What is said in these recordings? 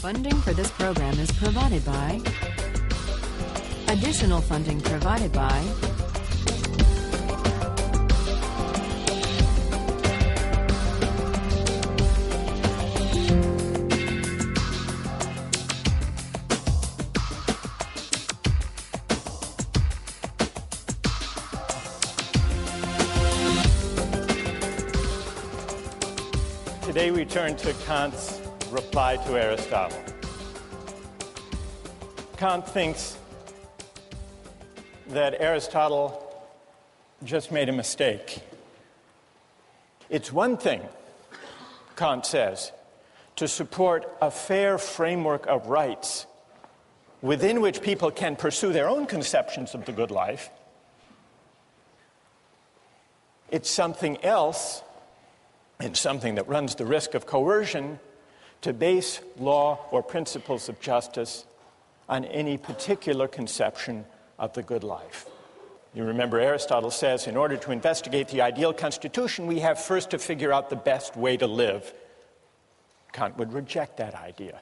Funding for this program is provided by. Additional funding provided by. Today we turn to Kant's reply to Aristotle. Kant thinks that Aristotle just made a mistake. It's one thing, Kant says, to support a fair framework of rights within which people can pursue their own conceptions of the good life. It's something else, and something that runs the risk of coercion, to base law or principles of justice on any particular conception of the good life. You remember Aristotle says, in order to investigate the ideal constitution, we have first to figure out the best way to live. Kant would reject that idea.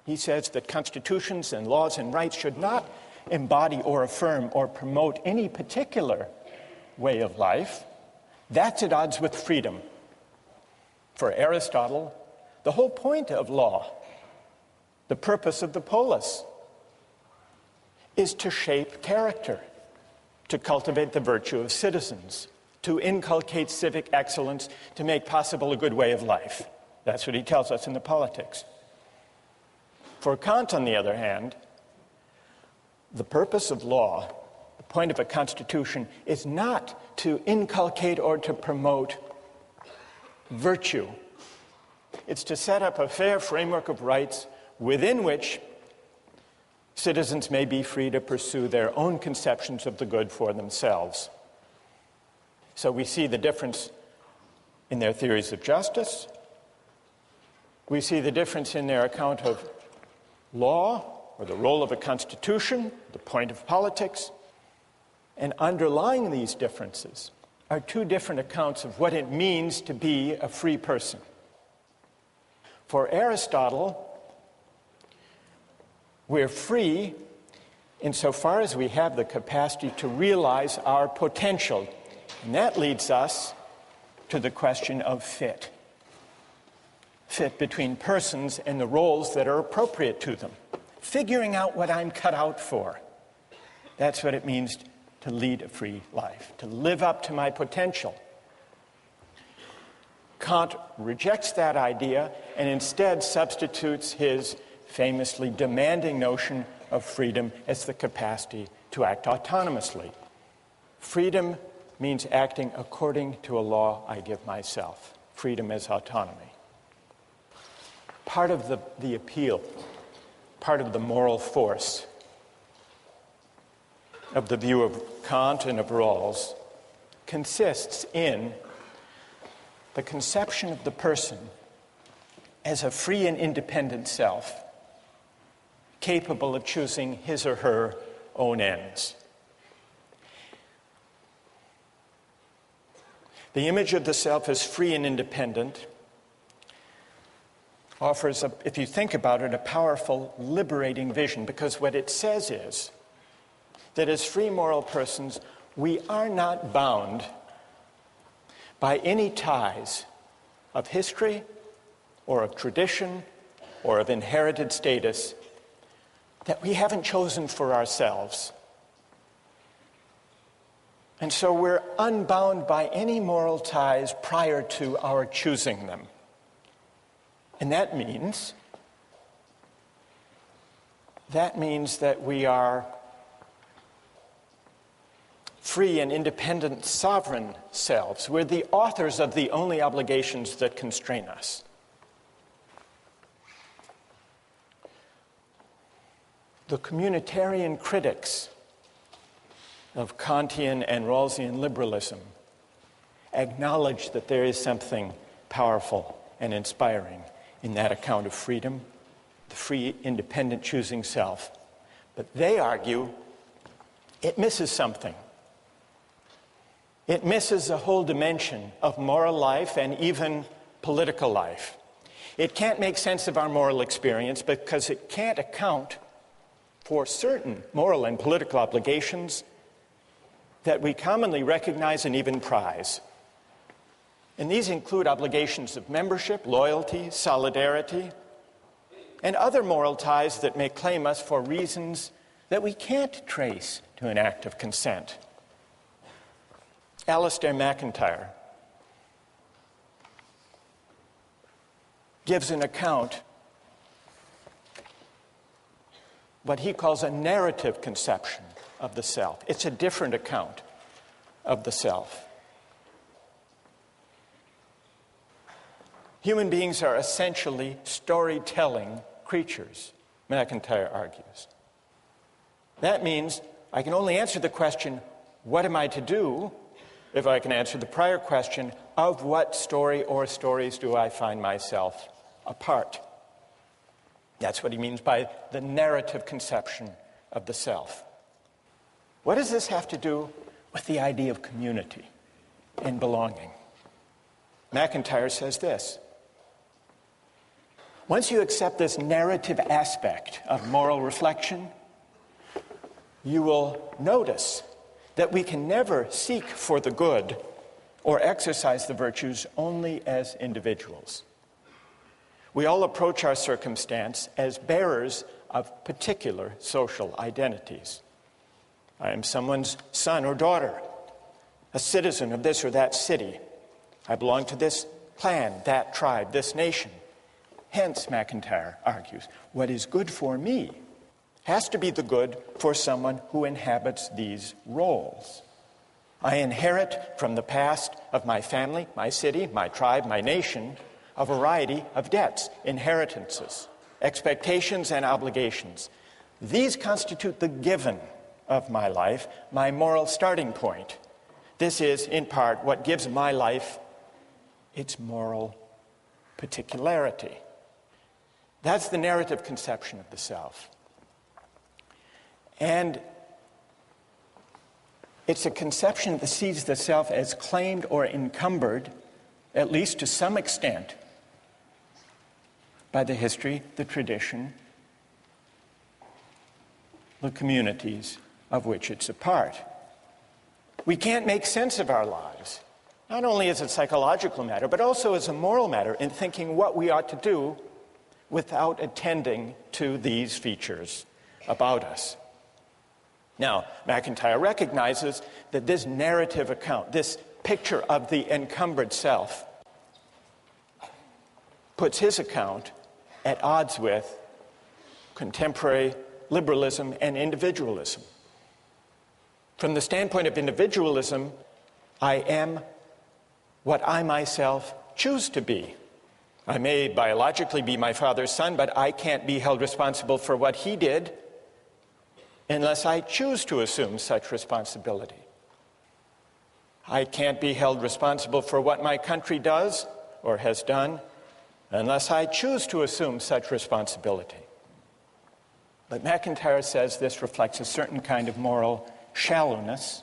He says that constitutions and laws and rights should not embody or affirm or promote any particular way of life. That's at odds with freedom. For Aristotle, the whole point of law, the purpose of the polis, is to shape character, to cultivate the virtue of citizens, to inculcate civic excellence, to make possible a good way of life. That's what he tells us in the Politics. For Kant, on the other hand, the purpose of law, the point of a constitution, is not to inculcate or to promote virtue. It's to set up a fair framework of rights within which citizens may be free to pursue their own conceptions of the good for themselves. So we see the difference in their theories of justice. We see the difference in their account of law, or the role of a constitution, the point of politics. And underlying these differences are two different accounts of what it means to be a free person. For Aristotle, we're free insofar as we have the capacity to realize our potential. And that leads us to the question of fit. Fit between persons and the roles that are appropriate to them. Figuring out what I'm cut out for. That's what it means to lead a free life, to live up to my potential. Kant rejects that idea and instead substitutes his famously demanding notion of freedom as the capacity to act autonomously. Freedom means acting according to a law I give myself. Freedom as autonomy. Part of the appeal, part of the moral force of the view of Kant and of Rawls consists in the conception of the person as a free and independent self, capable of choosing his or her own ends. The image of the self as free and independent offers, if you think about it, a powerful, liberating vision, because what it says is that as free moral persons, we are not bound by any ties of history or of tradition or of inherited status that we haven't chosen for ourselves. And so we're unbound by any moral ties prior to our choosing them. And that means that we are free and independent sovereign selves. We're the authors of the only obligations that constrain us. The communitarian critics of Kantian and Rawlsian liberalism acknowledge that there is something powerful and inspiring in that account of freedom, the free, independent choosing self. But they argue it misses something. It misses a whole dimension of moral life and even political life. It can't make sense of our moral experience because it can't account for certain moral and political obligations that we commonly recognize and even prize. And these include obligations of membership, loyalty, solidarity, and other moral ties that may claim us for reasons that we can't trace to an act of consent. Alistair MacIntyre gives an account, what he calls a narrative conception of the self. It's a different account of the self. Human beings are essentially storytelling creatures, MacIntyre argues. That means I can only answer the question, what am I to do, if I can answer the prior question, of what story or stories do I find myself a part? That's what he means by the narrative conception of the self. What does this have to do with the idea of community and belonging? MacIntyre says this: once you accept this narrative aspect of moral reflection, you will notice that we can never seek for the good or exercise the virtues only as individuals. We all approach our circumstance as bearers of particular social identities. I am someone's son or daughter, a citizen of this or that city. I belong to this clan, that tribe, this nation. Hence, MacIntyre argues, what is good for me has to be the good for someone who inhabits these roles. I inherit from the past of my family, my city, my tribe, my nation, a variety of debts, inheritances, expectations, and obligations. These constitute the given of my life, my moral starting point. This is, in part, what gives my life its moral particularity. That's the narrative conception of the self. And it's a conception that sees the self as claimed or encumbered, at least to some extent, by the history, the tradition, the communities of which it's a part. We can't make sense of our lives, not only as a psychological matter, but also as a moral matter, in thinking what we ought to do without attending to these features about us. Now, MacIntyre recognizes that this narrative account, this picture of the encumbered self, puts his account at odds with contemporary liberalism and individualism. From the standpoint of individualism, I am what I myself choose to be. I may biologically be my father's son, but I can't be held responsible for what he did unless I choose to assume such responsibility. I can't be held responsible for what my country does or has done unless I choose to assume such responsibility. But MacIntyre says this reflects a certain kind of moral shallowness,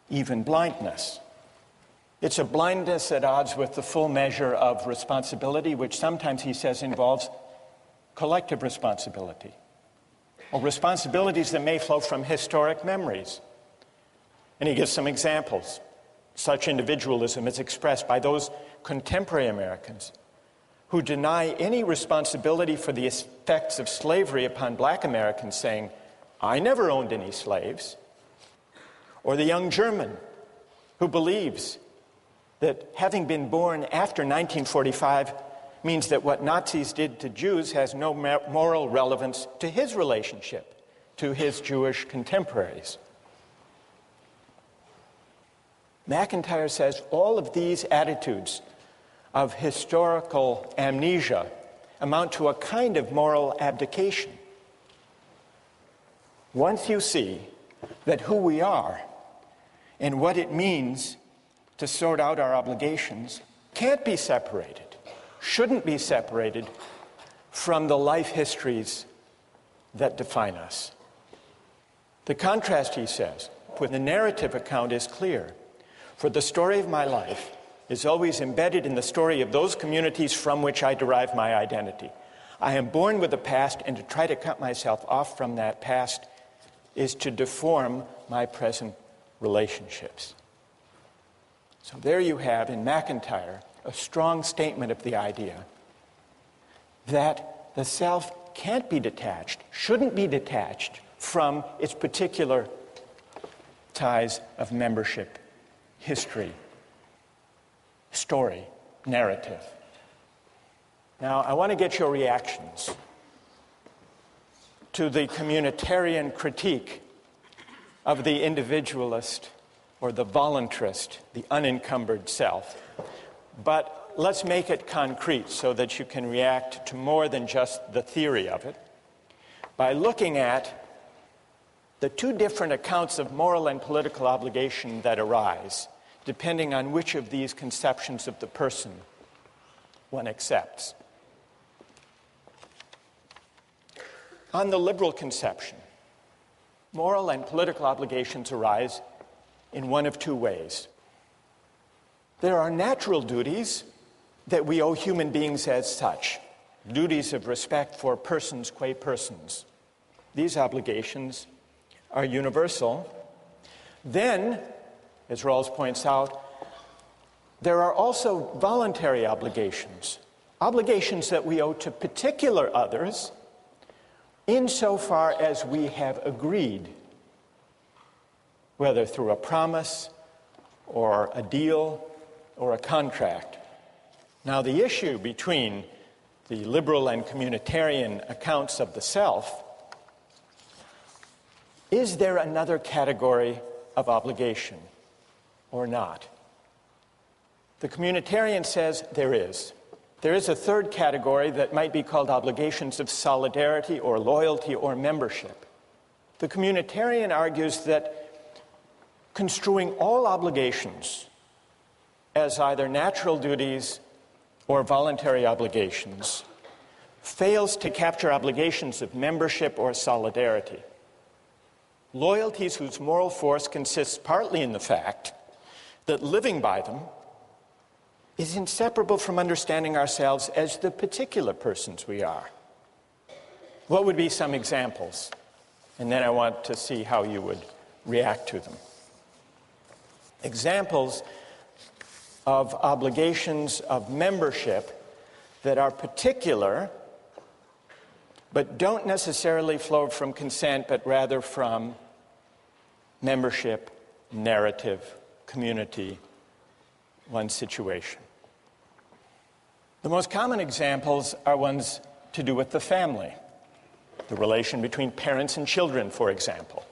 even blindness. It's a blindness at odds with the full measure of responsibility, which sometimes, he says, involves collective responsibility, or responsibilities that may flow from historic memories. And he gives some examples. Such individualism is expressed by those contemporary Americans who deny any responsibility for the effects of slavery upon black Americans, saying, I never owned any slaves. Or the young German who believes that having been born after 1945 means that what Nazis did to Jews has no moral relevance to his relationship to his Jewish contemporaries. MacIntyre says all of these attitudes of historical amnesia amount to a kind of moral abdication. Once you see that who we are and what it means to sort out our obligations can't be separated, shouldn't be separated from the life histories that define us. The contrast, he says, with the narrative account is clear. For the story of my life is always embedded in the story of those communities from which I derive my identity. I am born with a past, and to try to cut myself off from that past is to deform my present relationships. So there you have, in MacIntyre, a strong statement of the idea that the self can't be detached, shouldn't be detached from its particular ties of membership, history, story, narrative. Now, I want to get your reactions to the communitarian critique of the individualist or the voluntarist, the unencumbered self. But let's make it concrete so that you can react to more than just the theory of it by looking at the two different accounts of moral and political obligation that arise, depending on which of these conceptions of the person one accepts. On the liberal conception, moral and political obligations arise in one of two ways. There are natural duties that we owe human beings as such, duties of respect for persons qua persons. These obligations are universal. Then, as Rawls points out, there are also voluntary obligations, obligations that we owe to particular others insofar as we have agreed, whether through a promise or a deal or a contract. Now, the issue between the liberal and communitarian accounts of the self, is there another category of obligation or not? The communitarian says there is. There is a third category that might be called obligations of solidarity or loyalty or membership. The communitarian argues that construing all obligations as either natural duties or voluntary obligations fails to capture obligations of membership or solidarity. Loyalties whose moral force consists partly in the fact that living by them is inseparable from understanding ourselves as the particular persons we are. What would be some examples? And then I want to see how you would react to them. Examples of obligations of membership that are particular but don't necessarily flow from consent, but rather from membership, narrative, community, one's situation. The most common examples are ones to do with the family, the relation between parents and children, for example.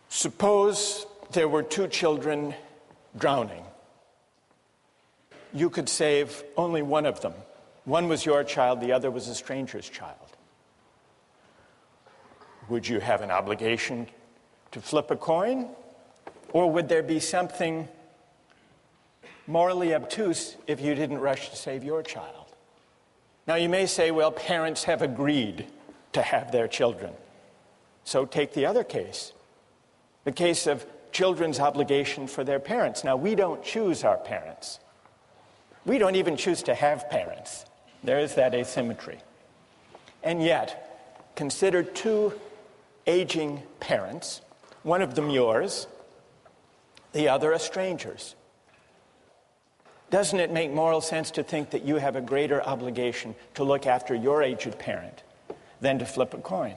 Suppose there were two children drowning. You could save only one of them. One was your child, the other was a stranger's child. Would you have an obligation to flip a coin? Or would there be something morally obtuse if you didn't rush to save your child? Now you may say, well, parents have agreed to have their children. So take the other case, the case of children's obligation for their parents. Now we don't choose our parents. We don't even choose to have parents. There is that asymmetry. And yet, consider two aging parents, one of them yours, the other a stranger's. Doesn't it make moral sense to think that you have a greater obligation to look after your aged parent than to flip a coin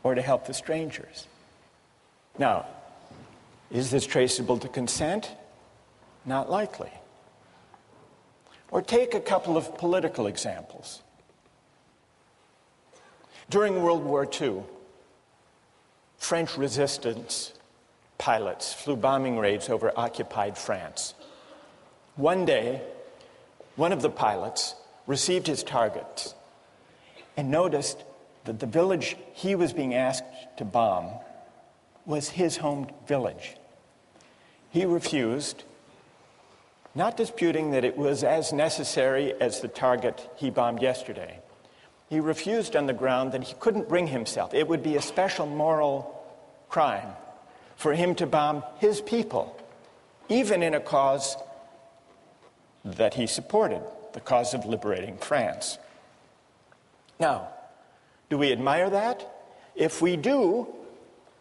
or to help the strangers? Now, is this traceable to consent? Not likely. Or take a couple of political examples. During World War II, French resistance pilots flew bombing raids over occupied France. One day, one of the pilots received his targets and noticed that the village he was being asked to bomb was his home village. He refused, not disputing that it was as necessary as the target he bombed yesterday. He refused on the ground that he couldn't bring himself. It would be a special moral crime for him to bomb his people even in a cause that he supported, the cause of liberating France. Now, do we admire that? If we do,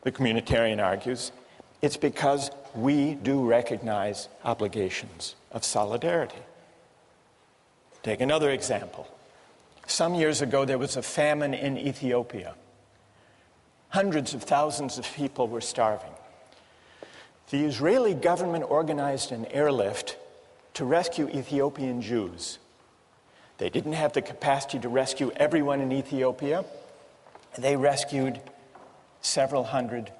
the communitarian argues, it's because we do recognize obligations of solidarity. Take another example. Some years ago, there was a famine in Ethiopia. Hundreds of thousands of people were starving. The Israeli government organized an airlift to rescue Ethiopian Jews. They didn't have the capacity to rescue everyone in Ethiopia. They rescued several hundred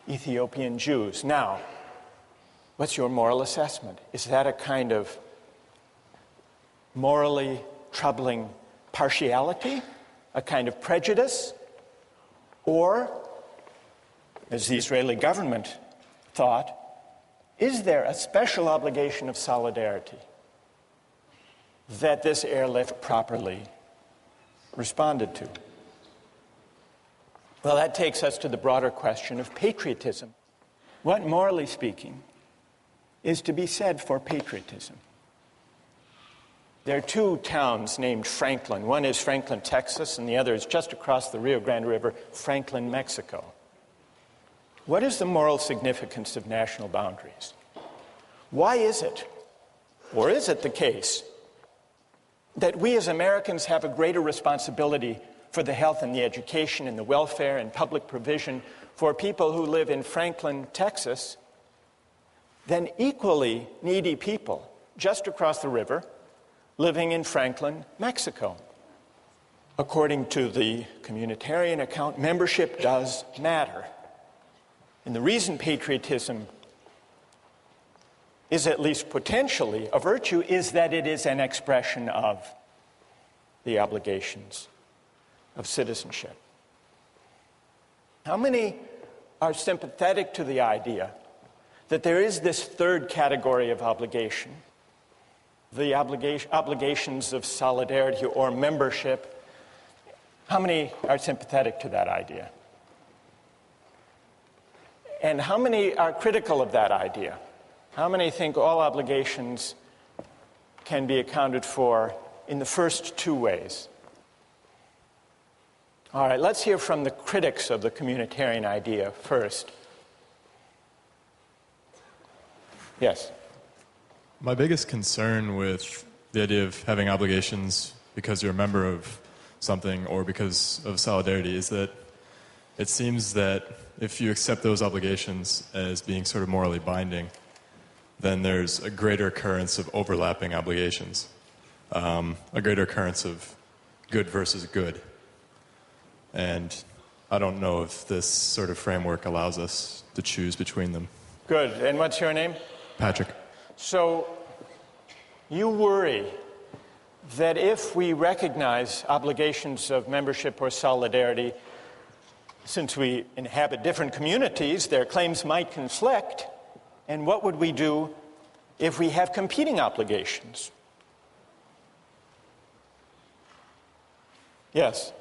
Ethiopian Jews. Now, what's your moral assessment? Is that a kind of morally troubling partiality, a kind of prejudice? Or, as the Israeli government thought, is there a special obligation of solidarity that this airlift properly responded to? Well, that takes us to the broader question of patriotism. What, morally speaking, is to be said for patriotism? There are two towns named Franklin. One is Franklin, Texas, and the other is just across the Rio Grande River, Franklin, Mexico. What is the moral significance of national boundaries? Why is it, or is it the case, that we as Americans have a greater responsibility for the health and the education and the welfare and public provision for people who live in Franklin, Texas, than equally needy people just across the river living in Franklin, Mexico? According to the communitarian account, membership does matter. And the reason patriotism is at least potentially a virtue is that it is an expression of the obligations of citizenship. How many are sympathetic to the idea that there is this third category of obligation, the obligations of solidarity or membership? How many are sympathetic to that idea? And how many are critical of that idea? How many think all obligations can be accounted for in the first two ways? All right, let's hear from the critics of the communitarian idea first. Yes? My biggest concern with the idea of having obligations because you're a member of something or because of solidarity is that it seems that if you accept those obligations as being sort of morally binding, then there's a greater occurrence of overlapping obligations, a greater occurrence of good versus good. And I don't know if this sort of framework allows us to choose between them. Good. And what's your name? Patrick. So you worry that if we recognize obligations of membership or solidarity, since we inhabit different communities, their claims might conflict. And what would we do if we have competing obligations? Yes?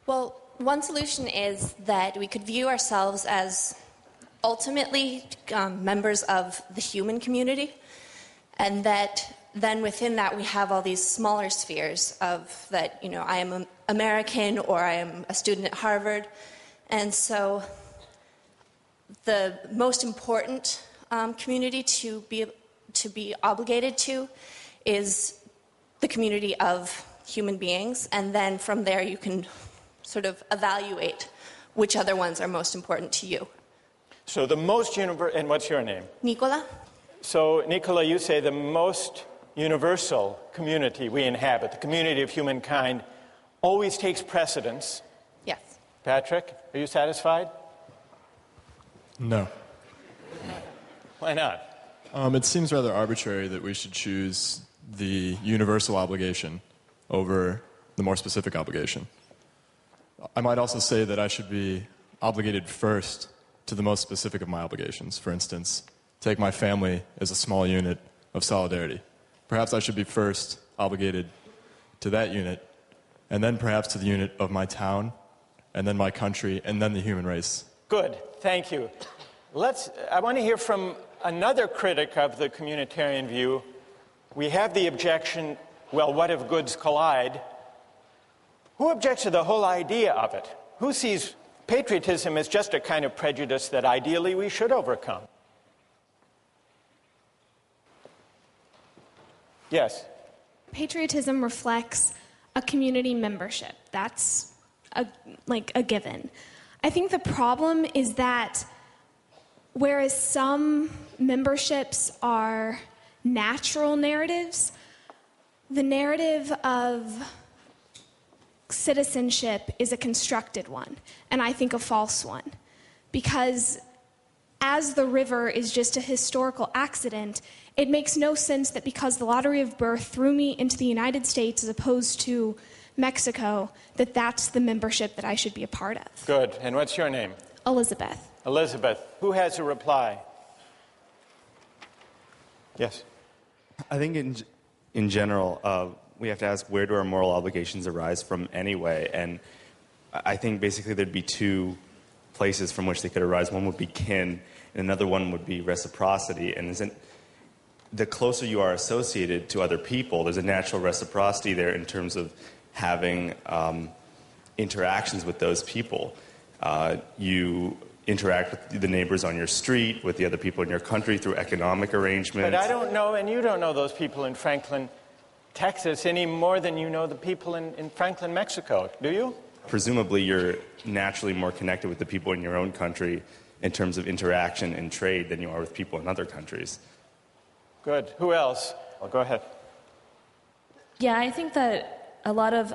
Well, one solution is that we could view ourselves as ultimately members of the human community, and that then within that we have all these smaller spheres of that, you know, I am an American or I am a student at Harvard. And so the most important community to be obligated to is the community of human beings, and then from there you can sort of evaluate which other ones are most important to you. So the most and what's your name? Nicola? So, Nicola, you say the most universal community we inhabit, the community of humankind, always takes precedence. Yes. Patrick, are you satisfied? No. Why not? It seems rather arbitrary that we should choose the universal obligation over the more specific obligation. I might also say that I should be obligated first to the most specific of my obligations. For instance, take my family as a small unit of solidarity. Perhaps I should be first obligated to that unit, and then perhaps to the unit of my town, and then my country, and then the human race. Good, thank you. I want to hear from another critic of the communitarian view, we have the objection, well, what if goods collide? Who objects to the whole idea of it? Who sees patriotism as just a kind of prejudice that ideally we should overcome? Yes? Patriotism reflects a community membership. That's a given. I think the problem is that whereas some memberships are natural narratives, the narrative of citizenship is a constructed one, and I think a false one. Because as the river is just a historical accident, it makes no sense that because the lottery of birth threw me into the United States as opposed to Mexico, that that's the membership that I should be a part of. Good. And what's your name? Elizabeth. Elizabeth. Who has a reply? Yes. I think in general, we have to ask, where do our moral obligations arise from anyway? And I think basically there'd be two places from which they could arise. One would be kin, and another one would be reciprocity. And the closer you are associated to other people, there's a natural reciprocity there in terms of having interactions with those people. You interact with the neighbors on your street, with the other people in your country through economic arrangements. But I don't know, and you don't know those people in Franklin, Texas, any more than you know the people in Franklin, Mexico, do you? Presumably you're naturally more connected with the people in your own country in terms of interaction and trade than you are with people in other countries. Good. Who else? Well, go ahead. Yeah, I think that a lot of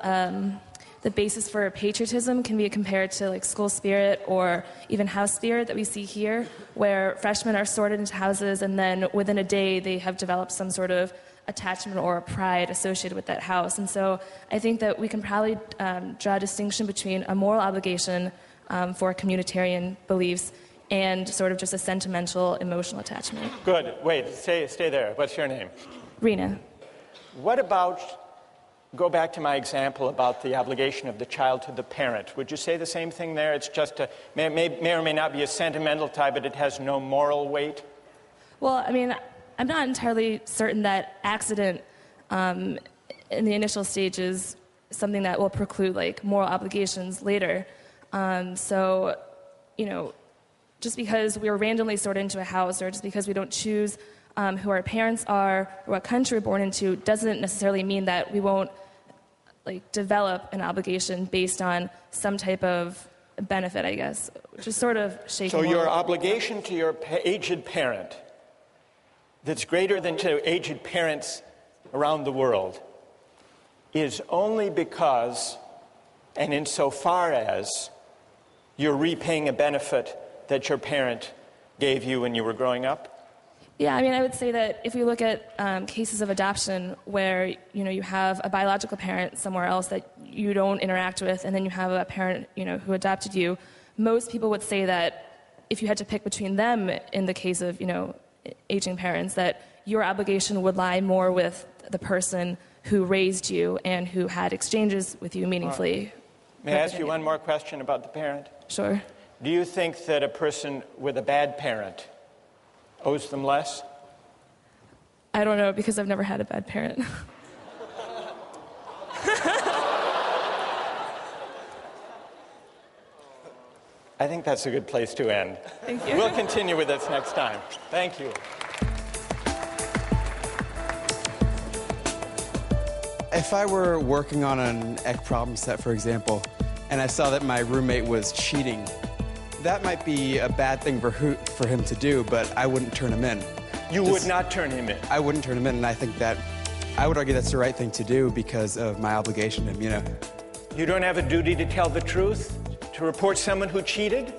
the basis for patriotism can be compared to like school spirit or even house spirit that we see here, where freshmen are sorted into houses and then within a day they have developed some sort of attachment or pride associated with that house. And so I think that we can probably draw a distinction between a moral obligation for communitarian beliefs and sort of just a sentimental, emotional attachment. Good. Wait, stay there. What's your name? Rena. What about, go back to my example about the obligation of the child to the parent. Would you say the same thing there? It's just may or may not be a sentimental tie, but it has no moral weight? Well, I mean, I'm not entirely certain that accident in the initial stage is something that will preclude like moral obligations later. So, you know, just because we were randomly sorted into a house or just because we don't choose who our parents are or what country we're born into doesn't necessarily mean that we won't like develop an obligation based on some type of benefit, I guess, which is sort of shaky. So your obligation to your aged parent that's greater than to aged parents around the world is only because and insofar as you're repaying a benefit that your parent gave you when you were growing up? Yeah, I mean, I would say that if we look at cases of adoption where, you know, you have a biological parent somewhere else that you don't interact with, and then you have a parent, you know, who adopted you, most people would say that if you had to pick between them in the case of, you know, aging parents, that your obligation would lie more with the person who raised you and who had exchanges with you meaningfully. Right. May I ask you one more question about the parent? Sure. Do you think that a person with a bad parent owes them less? I don't know, because I've never had a bad parent. I think that's a good place to end. Thank you. We'll continue with this next time. Thank you. If I were working on an ec problem set, for example, and I saw that my roommate was cheating, that might be a bad thing for him to do, but I wouldn't turn him in. You would not turn him in? I wouldn't turn him in, and I think that, I would argue that's the right thing to do because of my obligation to him, you know. You don't have a duty to tell the truth? To report someone who cheated?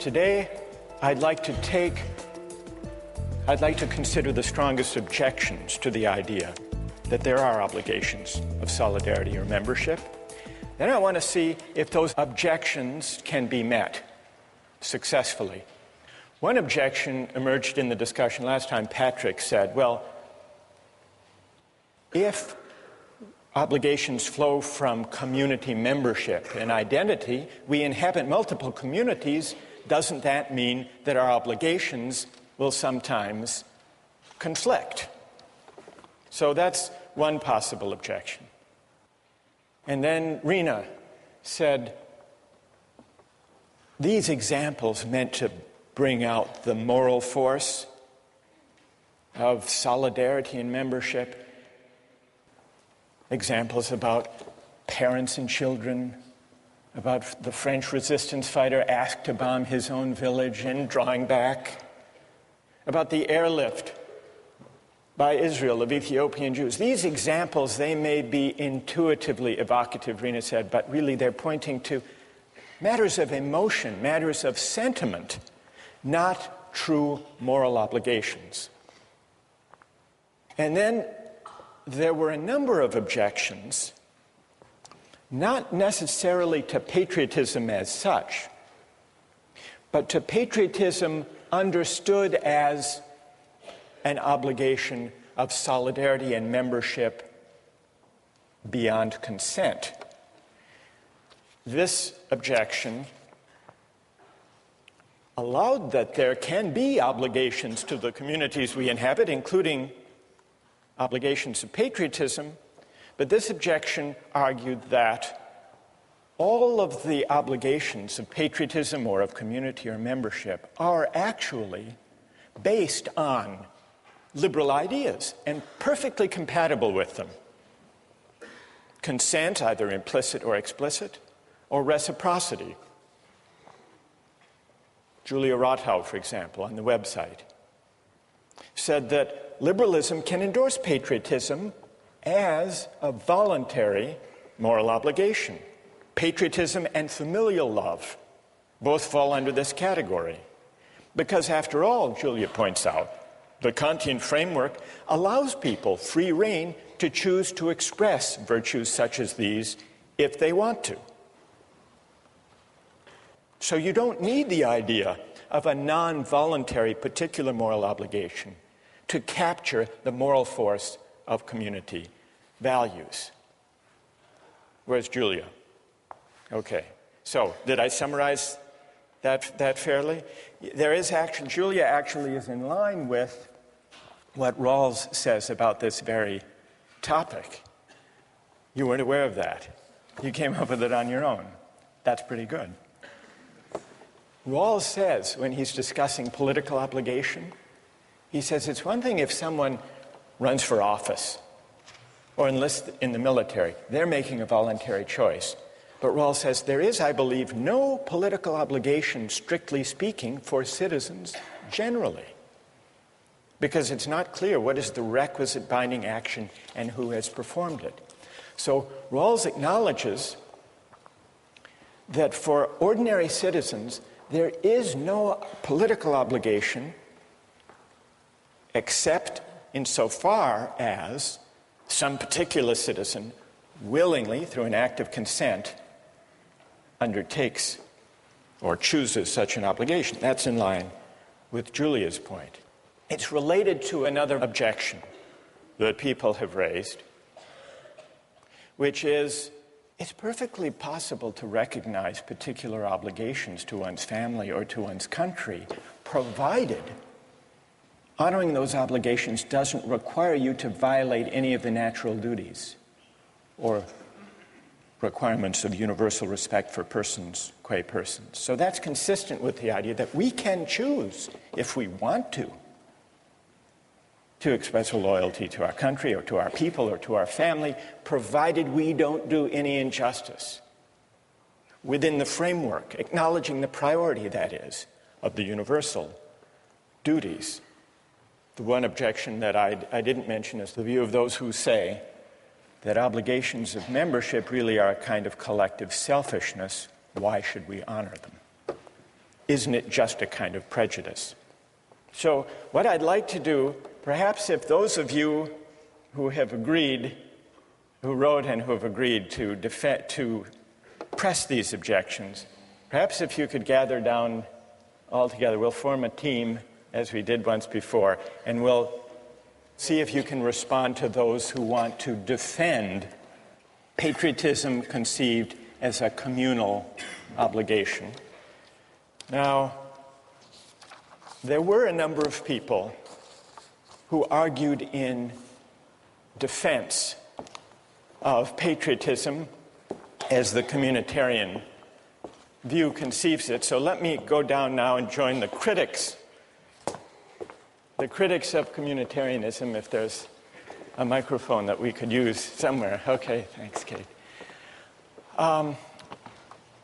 Today, I'd like to consider the strongest objections to the idea that there are obligations of solidarity or membership. Then I want to see if those objections can be met successfully. One objection emerged in the discussion last time. Patrick said, well, if obligations flow from community membership and identity, we inhabit multiple communities, doesn't that mean that our obligations will sometimes conflict? So that's one possible objection. And then Rena said, these examples meant to bring out the moral force of solidarity and membership. Examples about parents and children, about the French resistance fighter asked to bomb his own village and drawing back, about the airlift by Israel of Ethiopian Jews. These examples, they may be intuitively evocative, Rena said, but really they're pointing to matters of emotion, matters of sentiment, not true moral obligations. And then there were a number of objections, not necessarily to patriotism as such, but to patriotism understood as an obligation of solidarity and membership beyond consent. This objection allowed that there can be obligations to the communities we inhabit, including obligations of patriotism, but this objection argued that all of the obligations of patriotism or of community or membership are actually based on liberal ideas and perfectly compatible with them. Consent, either implicit or explicit, or reciprocity. Julia Rothau, for example, on the website, said that liberalism can endorse patriotism as a voluntary moral obligation. Patriotism and familial love both fall under this category. Because after all, Julia points out, the Kantian framework allows people free rein to choose to express virtues such as these if they want to. So you don't need the idea of a non-voluntary particular moral obligation to capture the moral force of community values. Where's Julia? Okay, so did I summarize that fairly? Julia actually is in line with what Rawls says about this very topic. You weren't aware of that. You came up with it on your own. That's pretty good. Rawls says, when he's discussing political obligation, he says it's one thing if someone runs for office or enlists in the military. They're making a voluntary choice. But Rawls says there is, I believe, no political obligation, strictly speaking, for citizens generally, because it's not clear what is the requisite binding action and who has performed it. So Rawls acknowledges that for ordinary citizens, there is no political obligation except insofar as some particular citizen willingly, through an act of consent, undertakes or chooses such an obligation. That's in line with Julia's point. It's related to another objection that people have raised, which is it's perfectly possible to recognize particular obligations to one's family or to one's country, provided honoring those obligations doesn't require you to violate any of the natural duties or requirements of universal respect for persons qua persons. So that's consistent with the idea that we can choose, if we want to express a loyalty to our country or to our people or to our family, provided we don't do any injustice within the framework, acknowledging the priority, that is, of the universal duties. The one objection that I didn't mention is the view of those who say that obligations of membership really are a kind of collective selfishness. Why should we honor them? Isn't it just a kind of prejudice? So what I'd like to do, perhaps if those of you who have agreed, who wrote and who have agreed to press these objections, perhaps if you could gather down all together, we'll form a team as we did once before, and we'll see if you can respond to those who want to defend patriotism conceived as a communal obligation. Now, there were a number of people who argued in defense of patriotism as the communitarian view conceives it. So let me go down now and join the critics of communitarianism, if there's a microphone that we could use somewhere. Okay, thanks, Kate.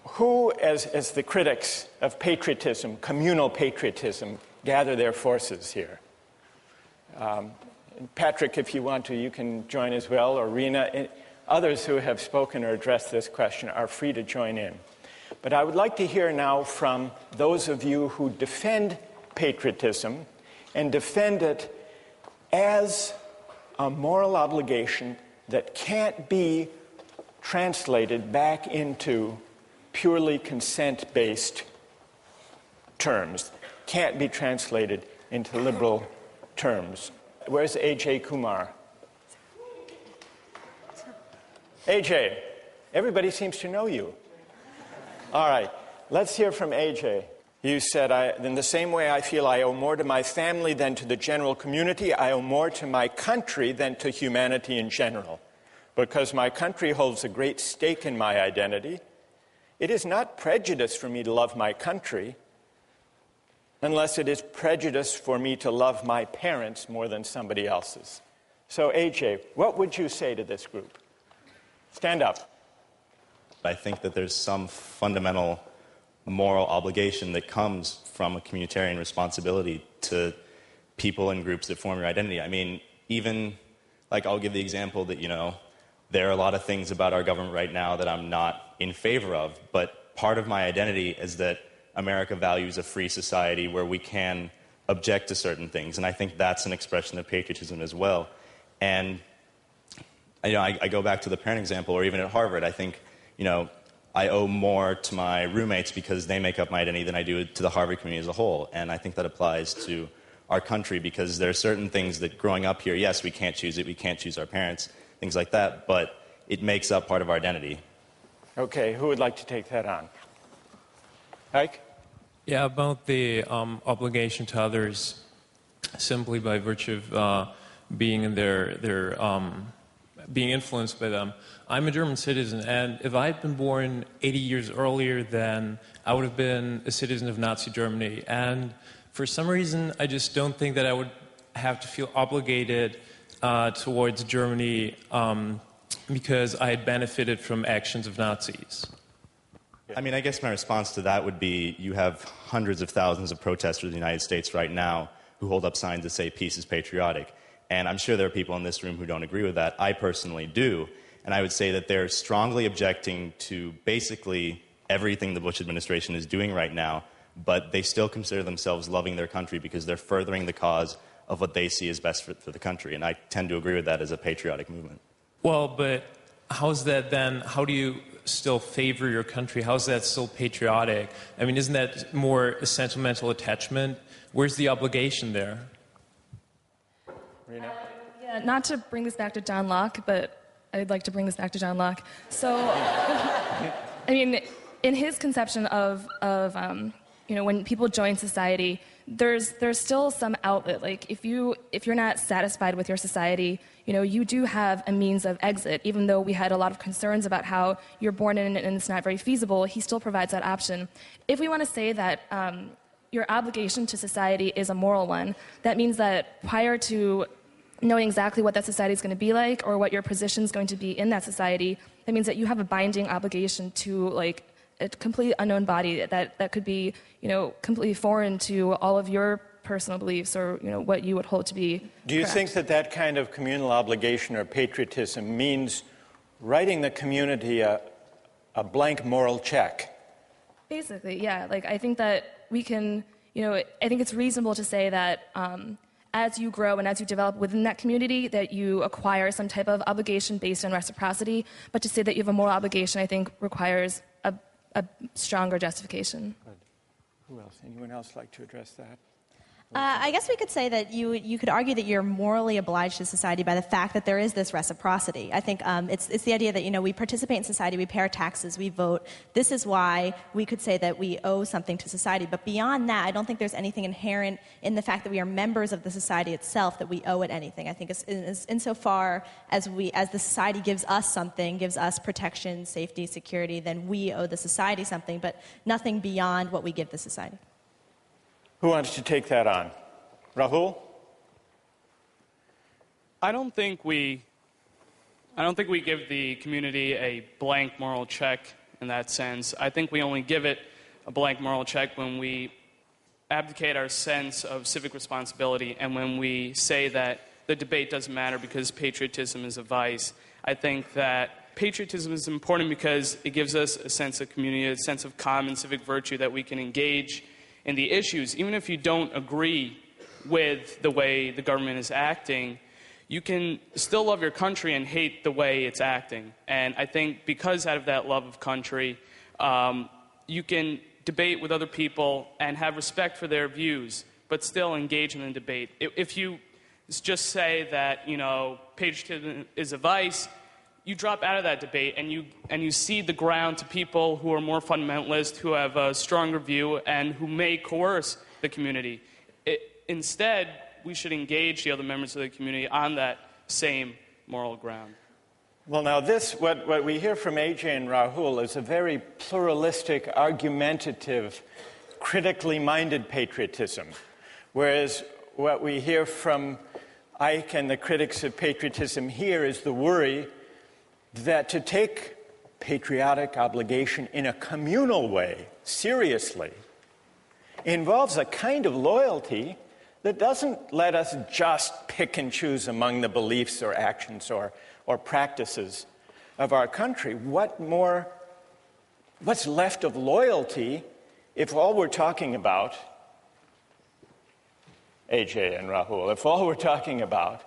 Who, as the critics of patriotism, communal patriotism, gather their forces here? Patrick, if you want to, you can join as well, or Rena. Others who have spoken or addressed this question are free to join in. But I would like to hear now from those of you who defend patriotism and defend it as a moral obligation that can't be translated back into purely consent-based terms, can't be translated into liberal terms. Where's A.J. Kumar? A.J., everybody seems to know you. All right, let's hear from A.J. You said, in the same way I feel I owe more to my family than to the general community, I owe more to my country than to humanity in general. Because my country holds a great stake in my identity, it is not prejudice for me to love my country, unless it is prejudice for me to love my parents more than somebody else's. So, AJ, what would you say to this group? Stand up. I think that there's some fundamental moral obligation that comes from a communitarian responsibility to people and groups that form your identity. I mean, even, I'll give the example that, there are a lot of things about our government right now that I'm not in favor of, but part of my identity is that America values a free society where we can object to certain things, and I think that's an expression of patriotism as well. And I go back to the parent example, or even at Harvard, I think, I owe more to my roommates because they make up my identity than I do to the Harvard community as a whole, and I think that applies to our country because there are certain things that growing up here, yes, we can't choose it, we can't choose our parents, things like that, but it makes up part of our identity. Okay, who would like to take that on? Ike? Yeah, about the obligation to others simply by virtue of being in being influenced by them. I'm a German citizen, and if I had been born 80 years earlier, then I would have been a citizen of Nazi Germany. And for some reason, I just don't think that I would have to feel obligated towards Germany because I had benefited from actions of Nazis. I mean, I guess my response to that would be you have hundreds of thousands of protesters in the United States right now who hold up signs that say peace is patriotic. And I'm sure there are people in this room who don't agree with that. I personally do. And I would say that they're strongly objecting to basically everything the Bush administration is doing right now, but they still consider themselves loving their country because they're furthering the cause of what they see as best for the country. And I tend to agree with that as a patriotic movement. Well, but how's that then? How do you still favor your country? How's that still patriotic? I mean, isn't that more a sentimental attachment? Where's the obligation there? Rena? Yeah, not to bring this back to John Locke, but I'd like to bring this back to John Locke. So, I mean, in his conception of when people join society, there's still some outlet. Like if you're not satisfied with your society, you do have a means of exit. Even though we had a lot of concerns about how you're born in and it's not very feasible, he still provides that option. If we want to say that your obligation to society is a moral one, that means that prior to knowing exactly what that society is going to be like or what your position is going to be in that society, that means that you have a binding obligation to a completely unknown body that could be, completely foreign to all of your personal beliefs or, what you would hold to be Do you correct. think that kind of communal obligation or patriotism means writing the community a blank moral check? Basically, yeah. I think that we can, I think it's reasonable to say that as you grow and as you develop within that community, that you acquire some type of obligation based on reciprocity. But to say that you have a moral obligation, I think, requires a stronger justification. Good. Who else? Anyone else like to address that? I guess we could say that you could argue that you're morally obliged to society by the fact that there is this reciprocity. I think it's the idea that, we participate in society, we pay our taxes, we vote. This is why we could say that we owe something to society. But beyond that, I don't think there's anything inherent in the fact that we are members of the society itself that we owe it anything. I think insofar as the society gives us something, gives us protection, safety, security, then we owe the society something, but nothing beyond what we give the society. Who wants to take that on? Rahul? I don't think we give the community a blank moral check in that sense. I think we only give it a blank moral check when we abdicate our sense of civic responsibility and when we say that the debate doesn't matter because patriotism is a vice. I think that patriotism is important because it gives us a sense of community, a sense of common civic virtue that we can engage in the issues. Even if you don't agree with the way the government is acting, you can still love your country and hate the way it's acting. And I think because out of that love of country, you can debate with other people and have respect for their views, but still engage in the debate. If you just say that, patriotism is a vice, you drop out of that debate and you cede the ground to people who are more fundamentalist, who have a stronger view, and who may coerce the community. Instead, we should engage the other members of the community on that same moral ground. Well, now what we hear from AJ and Rahul is a very pluralistic, argumentative, critically minded patriotism, whereas what we hear from Ike and the critics of patriotism here is the worry that to take patriotic obligation in a communal way, seriously, involves a kind of loyalty that doesn't let us just pick and choose among the beliefs or actions or practices of our country. What's left of loyalty if all we're talking about, AJ and Rahul, if all we're talking about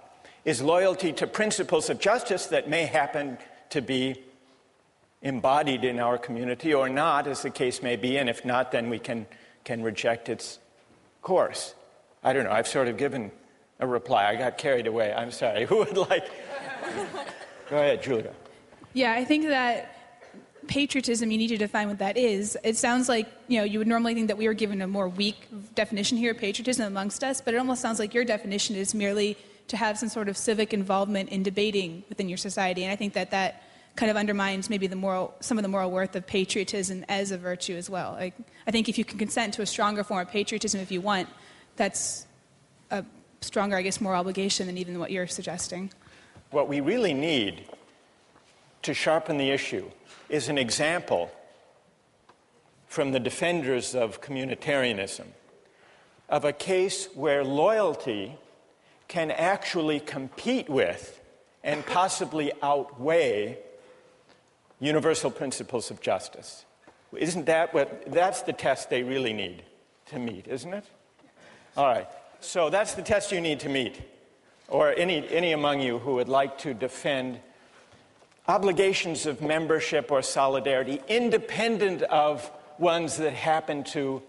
is loyalty to principles of justice that may happen to be embodied in our community or not, as the case may be, and if not, then we can reject its course. I don't know, I've sort of given a reply. I got carried away. I'm sorry. Who would like? Go ahead, Julia. Yeah, I think that patriotism, you need to define what that is. It sounds like, you would normally think that we were given a more weak definition here of patriotism amongst us, but it almost sounds like your definition is merely to have some sort of civic involvement in debating within your society. And I think that kind of undermines maybe some of the moral worth of patriotism as a virtue as well. I think if you can consent to a stronger form of patriotism if you want, that's a stronger, moral obligation than even what you're suggesting. What we really need to sharpen the issue is an example from the defenders of communitarianism of a case where loyalty can actually compete with and possibly outweigh universal principles of justice. Isn't that's the test they really need to meet, isn't it? All right, so that's the test you need to meet, or any among you who would like to defend obligations of membership or solidarity independent of ones that happen to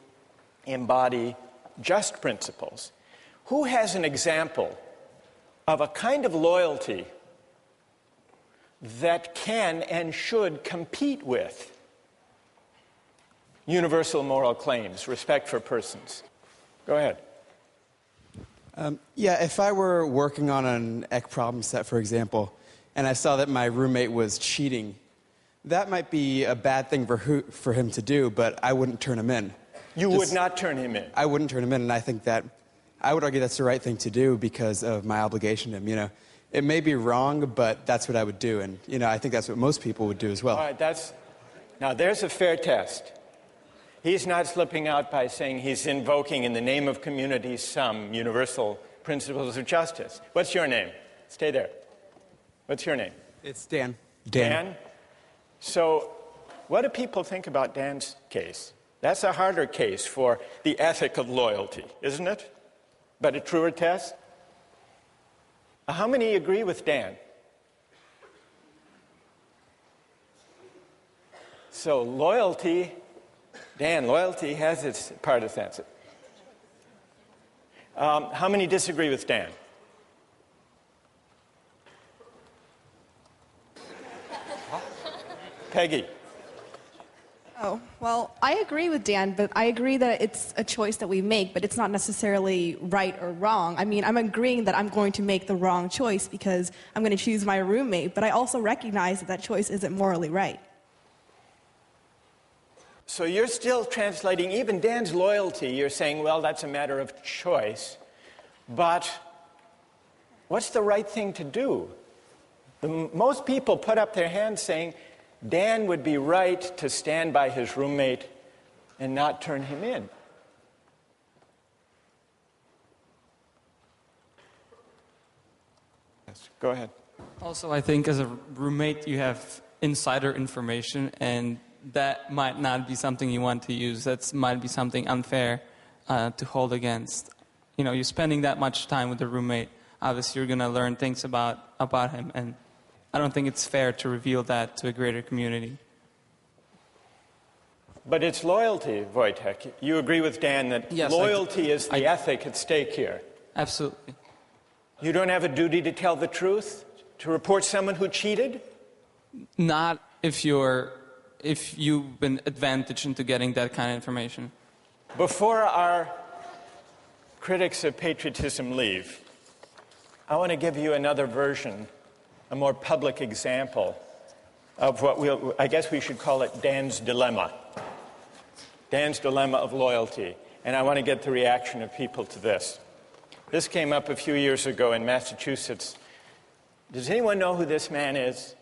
embody just principles. Who has an example of a kind of loyalty that can and should compete with universal moral claims, respect for persons? Go ahead. If I were working on an EC problem set, for example, and I saw that my roommate was cheating, that might be a bad thing for him to do, but I wouldn't turn him in. You would not turn him in? I wouldn't turn him in, and I think that I would argue that's the right thing to do because of my obligation to him. It may be wrong, but that's what I would do, and I think that's what most people would do as well. All right, now there's a fair test. He's not slipping out by saying he's invoking in the name of community some universal principles of justice. What's your name? Stay there. What's your name? It's Dan. Dan? So what do people think about Dan's case? That's a harder case for the ethic of loyalty, isn't it? But a truer test? How many agree with Dan? So loyalty, Dan, loyalty has its partisans. How many disagree with Dan? Peggy. Oh, well, I agree with Dan, but I agree that it's a choice that we make, but it's not necessarily right or wrong. I mean, I'm agreeing that I'm going to make the wrong choice because I'm going to choose my roommate, but I also recognize that that choice isn't morally right. So you're still translating even Dan's loyalty. You're saying, well, that's a matter of choice. But what's the right thing to do? Most people put up their hands saying, Dan would be right to stand by his roommate and not turn him in. Yes, go ahead. Also, I think as a roommate, you have insider information, and that might not be something you want to use. That might be something unfair to hold against. You know, you're spending that much time with a roommate. Obviously, you're going to learn things about him, and I don't think it's fair to reveal that to a greater community. But it's loyalty, Wojtek. You agree with Dan that yes, loyalty is the ethic at stake here. Absolutely. You don't have a duty to tell the truth, to report someone who cheated? Not if you've been advantaged into getting that kind of information. Before our critics of patriotism leave, I want to give you another version, a more public example of what I guess we should call it Dan's dilemma. Dan's dilemma of loyalty. And I want to get the reaction of people to this. This came up a few years ago in Massachusetts. Does anyone know who this man is?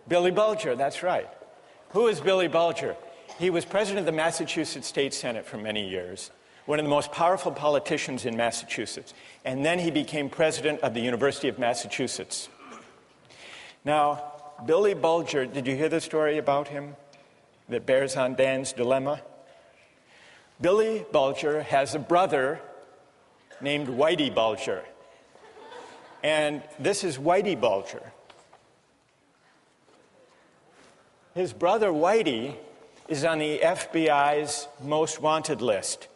Billy Bulger, that's right. Who is Billy Bulger? He was president of the Massachusetts State Senate for many years, one of the most powerful politicians in Massachusetts. And then he became president of the University of Massachusetts. Now, Billy Bulger, did you hear the story about him that bears on Dan's dilemma? Billy Bulger has a brother named Whitey Bulger. And this is Whitey Bulger. His brother Whitey is on the FBI's most wanted list,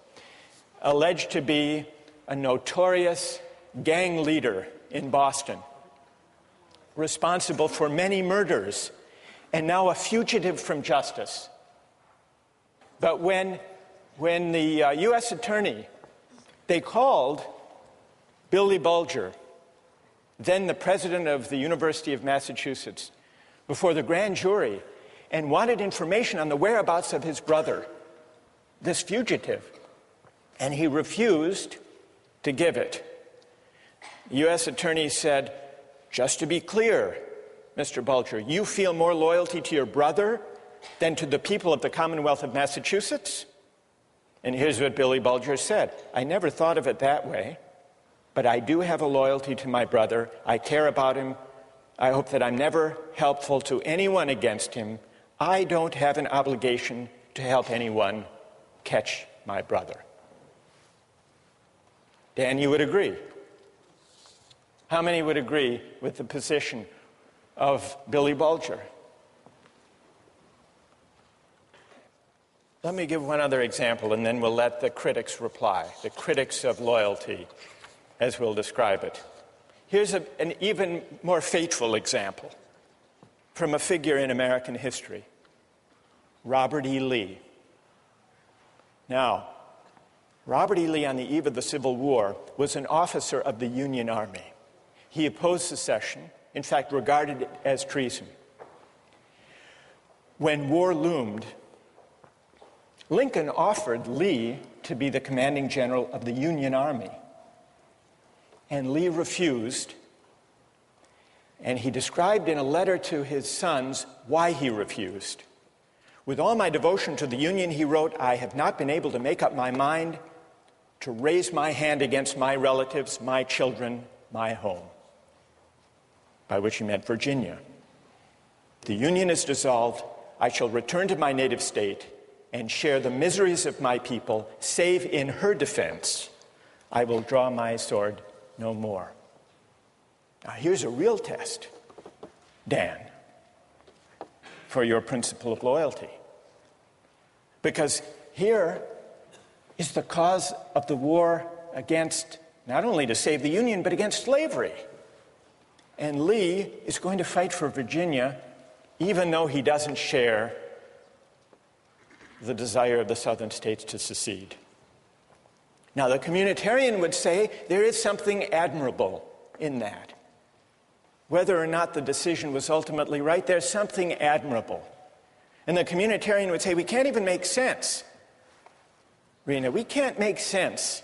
alleged to be a notorious gang leader in Boston, responsible for many murders, and now a fugitive from justice. But when the U.S. attorney, they called Billy Bulger, then the president of the University of Massachusetts, before the grand jury, and wanted information on the whereabouts of his brother, this fugitive. And he refused to give it. The U.S. attorney said, just to be clear, Mr. Bulger, you feel more loyalty to your brother than to the people of the Commonwealth of Massachusetts? And here's what Billy Bulger said. I never thought of it that way, but I do have a loyalty to my brother. I care about him. I hope that I'm never helpful to anyone against him. I don't have an obligation to help anyone catch my brother. Dan, you would agree? How many would agree with the position of Billy Bulger? Let me give one other example, and then we'll let the critics reply, the critics of loyalty, as we'll describe it. Here's an even more fateful example from a figure in American history, Robert E. Lee. Now, Robert E. Lee, on the eve of the Civil War, was an officer of the Union Army. He opposed secession, in fact, regarded it as treason. When war loomed, Lincoln offered Lee to be the commanding general of the Union Army. And Lee refused. And he described in a letter to his sons why he refused. With all my devotion to the Union, he wrote, I have not been able to make up my mind to raise my hand against my relatives, my children, my home. By which he meant Virginia. The Union is dissolved. I shall return to my native state and share the miseries of my people, save in her defense. I will draw my sword no more. Now here's a real test, Dan, for your principle of loyalty. Because here, is the cause of the war against, not only to save the Union, but against slavery. And Lee is going to fight for Virginia, even though he doesn't share the desire of the southern states to secede. Now, the communitarian would say there is something admirable in that. Whether or not the decision was ultimately right, there's something admirable. And the communitarian would say, we can't even make sense. Rena, we can't make sense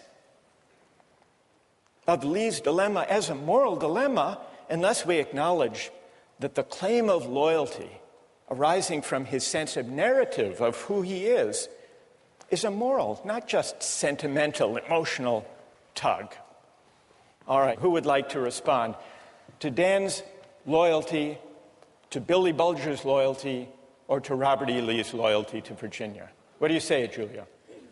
of Lee's dilemma as a moral dilemma unless we acknowledge that the claim of loyalty arising from his sense of narrative of who he is a moral, not just sentimental, emotional tug. All right, who would like to respond to Dan's loyalty, to Billy Bulger's loyalty, or to Robert E. Lee's loyalty to Virginia? What do you say, Julia?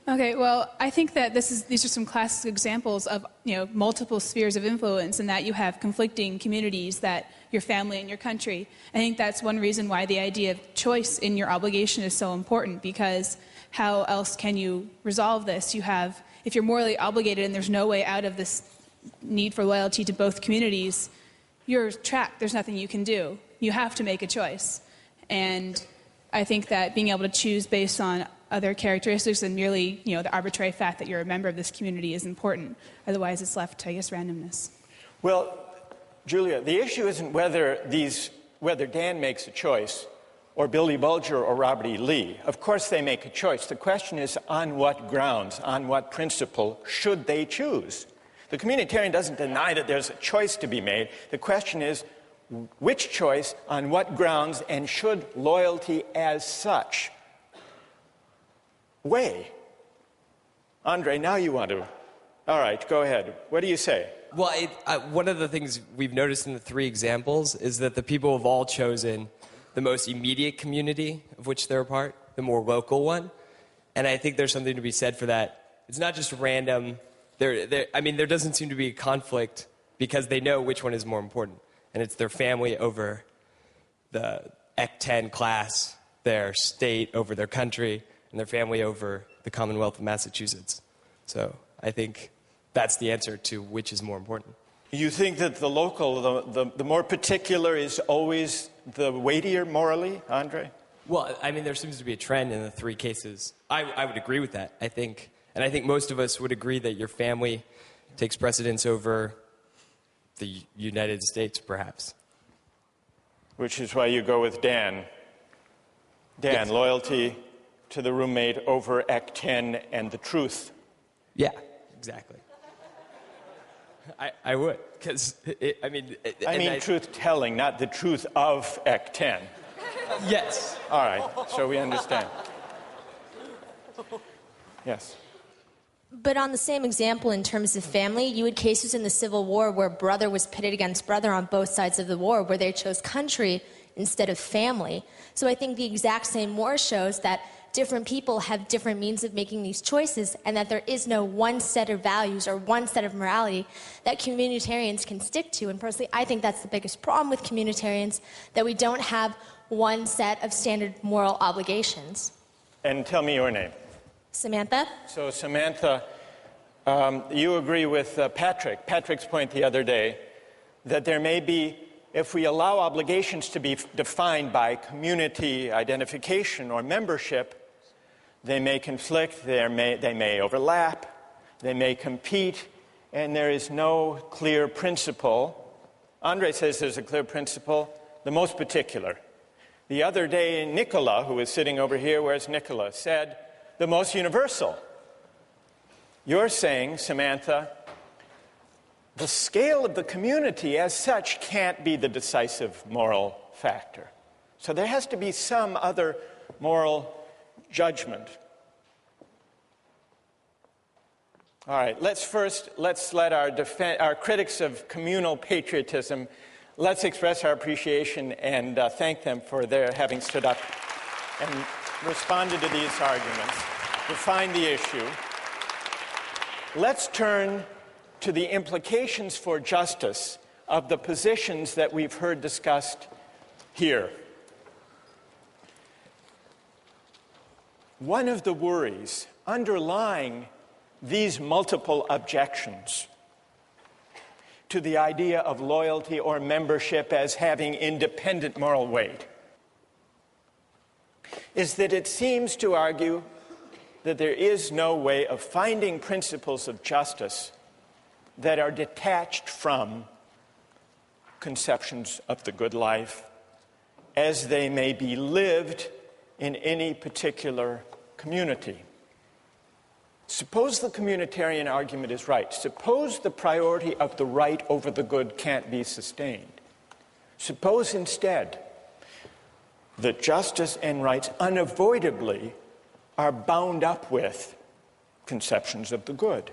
Okay, well, I think that these are some classic examples of multiple spheres of influence, and that you have conflicting communities, that your family and your country. I think that's one reason why the idea of choice in your obligation is so important, because how else can you resolve this? If you're morally obligated and there's no way out of this need for loyalty to both communities, you're trapped. There's nothing you can do. You have to make a choice. And I think that being able to choose based on other characteristics than merely, the arbitrary fact that you're a member of this community is important. Otherwise, it's left to, randomness. Well, Julia, the issue isn't whether Dan makes a choice, or Billy Bulger or Robert E. Lee. Of course they make a choice. The question is, on what grounds, on what principle should they choose? The communitarian doesn't deny that there's a choice to be made. The question is, which choice, on what grounds, and should loyalty as such weigh? Andre, now you want to. All right, go ahead. What do you say? Well, one of the things we've noticed in the three examples is that the people have all chosen the most immediate community of which they're a part, the more local one. And I think there's something to be said for that. It's not just random. There doesn't seem to be a conflict because they know which one is more important. And it's their family over the Ec 10 class, their state over their country, and their family over the Commonwealth of Massachusetts. So I think that's the answer to which is more important. You think that the local, the more particular is always the weightier morally, Andre? Well, there seems to be a trend in the three cases. I would agree with that, I think. And I think most of us would agree that your family takes precedence over the United States, perhaps. Which is why you go with Dan. Dan, yes. Loyalty to the roommate over Act 10 and the truth. Yeah, exactly. I would, because, truth-telling, not the truth of Act 10. Yes. All right, so we understand. Yes. But on the same example, in terms of family, you had cases in the Civil War where brother was pitted against brother on both sides of the war, where they chose country instead of family. So I think the exact same war shows that different people have different means of making these choices, and that there is no one set of values or one set of morality that communitarians can stick to. And personally, I think that's the biggest problem with communitarians, that we don't have one set of standard moral obligations. And tell me your name. Samantha. So, Samantha, you agree with Patrick's point the other day, that there may be, if we allow obligations to be defined by community identification or membership, they may conflict, they may overlap, they may compete, and there is no clear principle. Andre says there's a clear principle, the most particular. The other day, Nicola, who is sitting over here, where's Nicola, said the most universal. You're saying, Samantha, the scale of the community as such can't be the decisive moral factor. So there has to be some other moral judgment. All right, let's let our critics of communal patriotism, let's express our appreciation and thank them for their having stood up and responded to these arguments, defined the issue. Let's turn to the implications for justice of the positions that we've heard discussed here. One of the worries underlying these multiple objections to the idea of loyalty or membership as having independent moral weight is that it seems to argue that there is no way of finding principles of justice that are detached from conceptions of the good life as they may be lived in any particular community. Suppose the communitarian argument is right. Suppose the priority of the right over the good can't be sustained. Suppose instead that justice and rights unavoidably are bound up with conceptions of the good.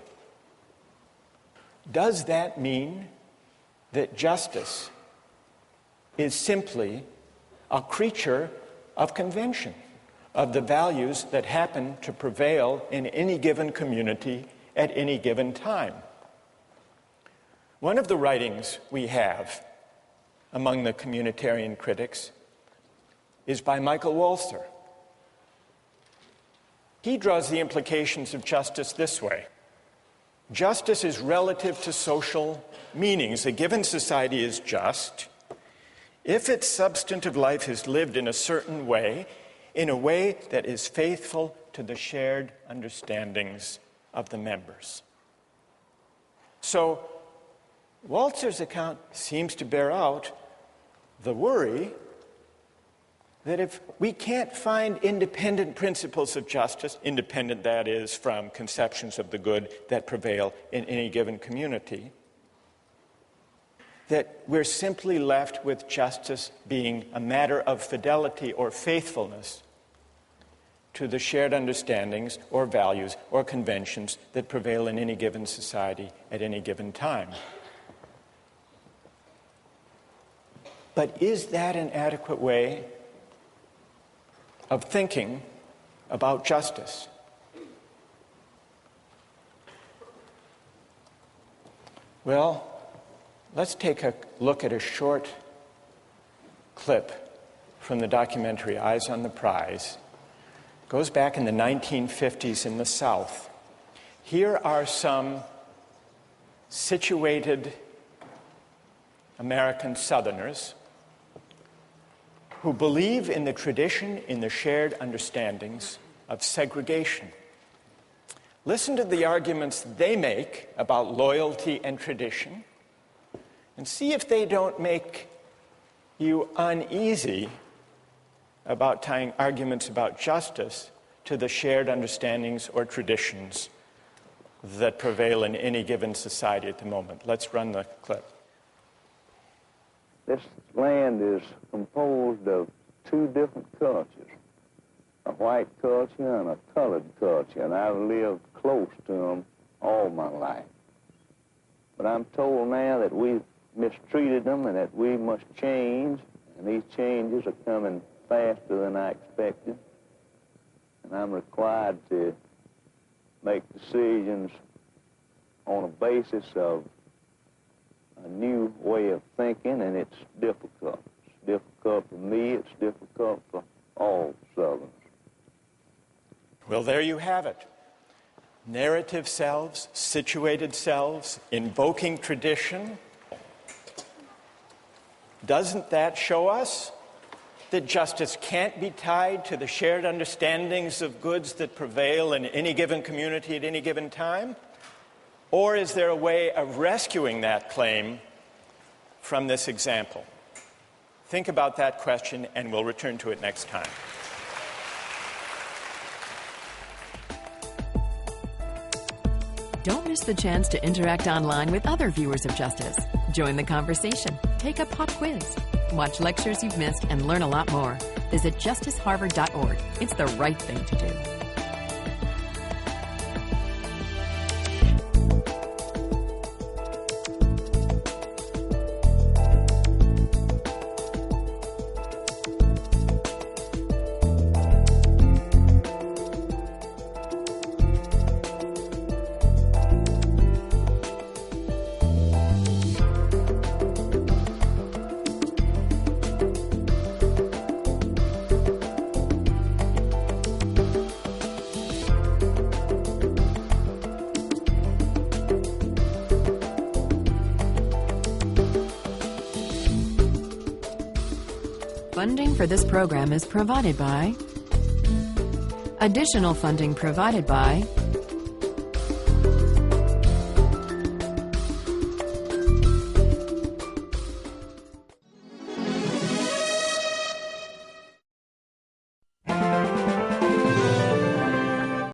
Does that mean that justice is simply a creature of convention, of the values that happen to prevail in any given community at any given time? One of the writings we have among the communitarian critics is by Michael Walzer. He draws the implications of justice this way. Justice is relative to social meanings. A given society is just if its substantive life is lived in a certain way, in a way that is faithful to the shared understandings of the members. So, Walzer's account seems to bear out the worry that if we can't find independent principles of justice, independent, that is, from conceptions of the good that prevail in any given community, that we're simply left with justice being a matter of fidelity or faithfulness to the shared understandings or values or conventions that prevail in any given society at any given time. But is that an adequate way of thinking about justice? Well, let's take a look at a short clip from the documentary Eyes on the Prize. It goes back in the 1950s in the South. Here are some situated American Southerners who believe in the tradition, in the shared understandings of segregation. Listen to the arguments they make about loyalty and tradition, and see if they don't make you uneasy about tying arguments about justice to the shared understandings or traditions that prevail in any given society at the moment. Let's run the clip. This land is composed of two different cultures, a white culture and a colored culture, and I've lived close to them all my life. But I'm told now that we've mistreated them and that we must change, and these changes are coming faster than I expected, and I'm required to make decisions on a basis of a new way of thinking, and it's difficult. It's difficult for me, it's difficult for all Southerners. Well, there you have it. Narrative selves, situated selves, invoking tradition. Doesn't that show us that justice can't be tied to the shared understandings of goods that prevail in any given community at any given time? Or is there a way of rescuing that claim from this example? Think about that question, and we'll return to it next time. Don't miss the chance to interact online with other viewers of Justice. Join the conversation, take a pop quiz, watch lectures you've missed, and learn a lot more. Visit justiceharvard.org. It's the right thing to do. Funding for this program is provided by... Additional funding provided by